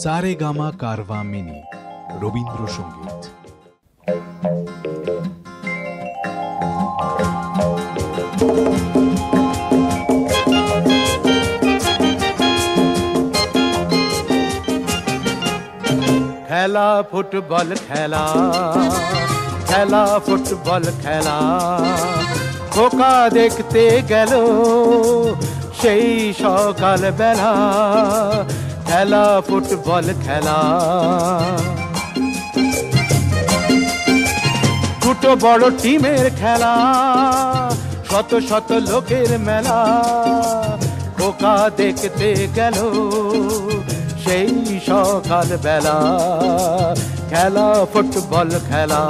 Saregama Carvaan mini Rabindrasangeet. খেলা football খেলা, খেলা ফুটবল খেলা, খোকা দেখতে গেল সেই সকাল বেলা। খেলা ফুটবল খেলা, দুটো বড় টিমের খেলা, শত শত লোকের মেলা। খোকা দেখতে গেল সেই সকাল বেলা। খেলা ফুটবল খেলা,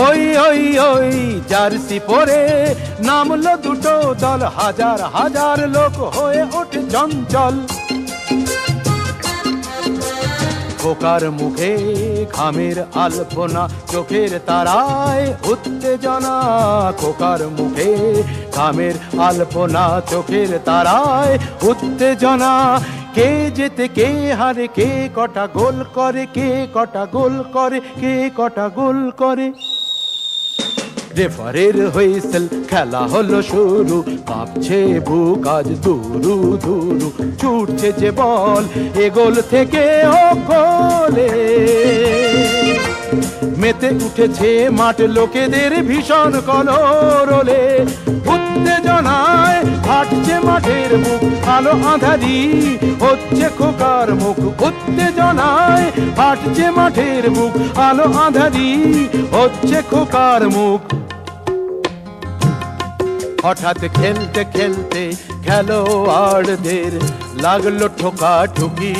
ওই ওই ওই জার্সি পরে নামলো দুটো দল, হাজার হাজার লোক হয়ে ওঠে চঞ্চল। খোকার মুখে ঘামের আলপনা, চোখের তারায় উত্তেজনা। খোকার মুখে ঘামের আলপনা, চোখের তারায় উত্তেজনা। কে জেতে কে হারে, কে কটা গোল করে, কে কটা গোল করে, কে কটা গোল করে। রেফারের হুইসেল, খেলা হলো শুরু। কাঁপছে বুক আজ দুরু দুরু, ছুটছে যে বল এ গোল থেকে ও গোলে। মেতে উঠেছে মাঠ, লোকেদের ভীষণ কলরোলে। উত্তেজনায় ফাটছে মাঠের বুক, আলো আঁধারি হচ্ছে খোকার মুখ। উত্তেজনায় ফাটছে মাঠের বুক, আলো আঁধারি হচ্ছে খোকার মুখ। হঠাৎ খেলতে খেলতে খেলোয়াড়দের লাগলো ঠোকা ঠুকি।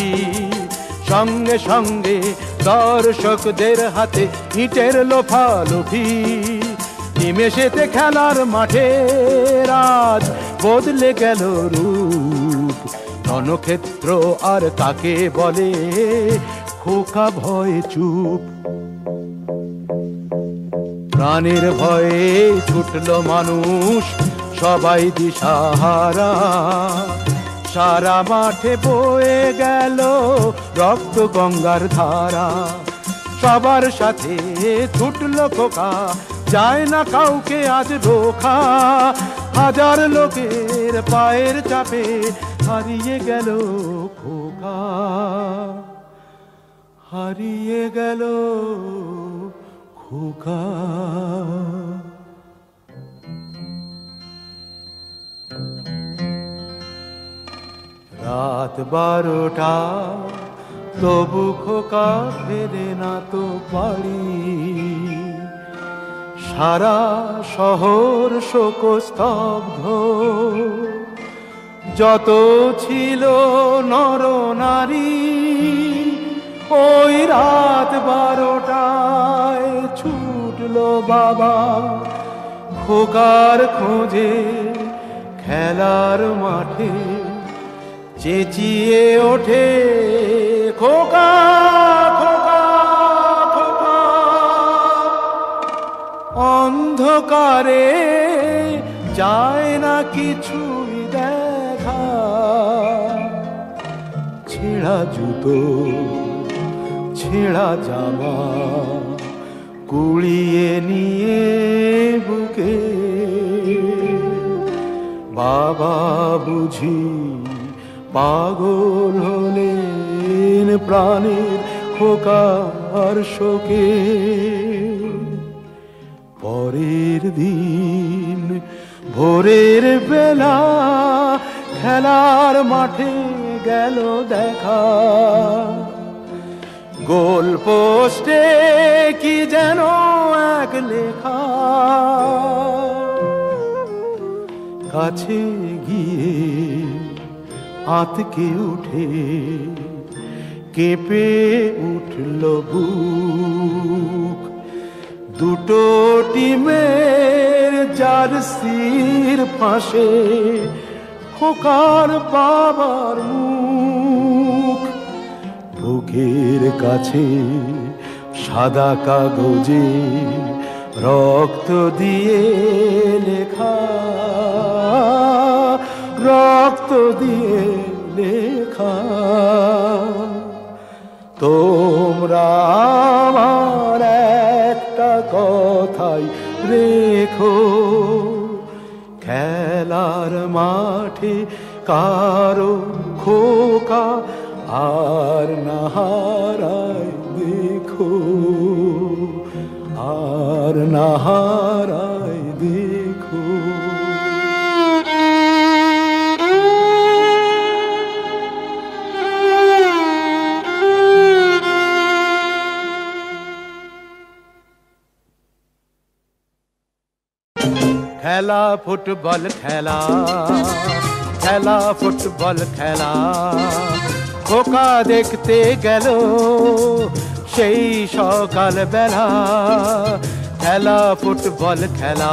সঙ্গে সঙ্গে দর্শকদের হাতে ইটের লোফালোফি। নিমেষেতে খেলার মাঠে রাজ বদলে গেল রূপ। রণক্ষেত্র আর কাকে বলে, খোকা ভয়ে চুপ। প্রাণের ভয়ে ছুটলো মানুষ সবাই দিশাহারা। সারা মাঠে বয়ে গেল রক্ত গঙ্গার ধারা। সবার সাথে ছুটলো খোকা, যায় না কাউকে আজ রোখা। হাজার লোকের পায়ের চাপে হারিয়ে গেল খোকা, হারিয়ে গেল খোকা। রাত 12টা তবু খোকা ফেরে না তো বাড়ি। সারা শহর শোকস্তব্ধ, যত ছিল নর নারী। ওই রাত 12টায় ছুটলো বাবা খোকার খোঁজে খেলার মাঠে। চেঁচিয়ে ওঠে খোকা খোকা খোকা। অন্ধকারে যায় না কিছুই দেখা। ছেঁড়া জুতো, ছেঁড়া জামা কুড়িয়ে নিয়ে বুকে। বাবা বুঝি পাগল হলেন প্রাণের খোকার শোকে। পরের দিন ভোরের বেলা খেলার মাঠে গেল দেখা। গোল পোস্টে কি যেন এক লেখা। কাছে গিয়ে আতকে উঠে কেঁপে উঠল বুক। দুটো টিমের জার্সির পাশে খোকার বাবার মুখ। বুকের কাছে সাদা কাগজে রক্ত দিয়ে লেখা, রক্ত দিয়ে লেখা। তোমরা আমার একটা কথাই রেখো, খেলার মাঠে কারো খোকা আর না হারায় দেখো, আর না হারায় দেখো। খেলা ফুটবল খেলা, খেলা ফুটবল খেলা, খোকা দেখতে গেল সেই সকাল বেলা। খেলা ফুটবল খেলা।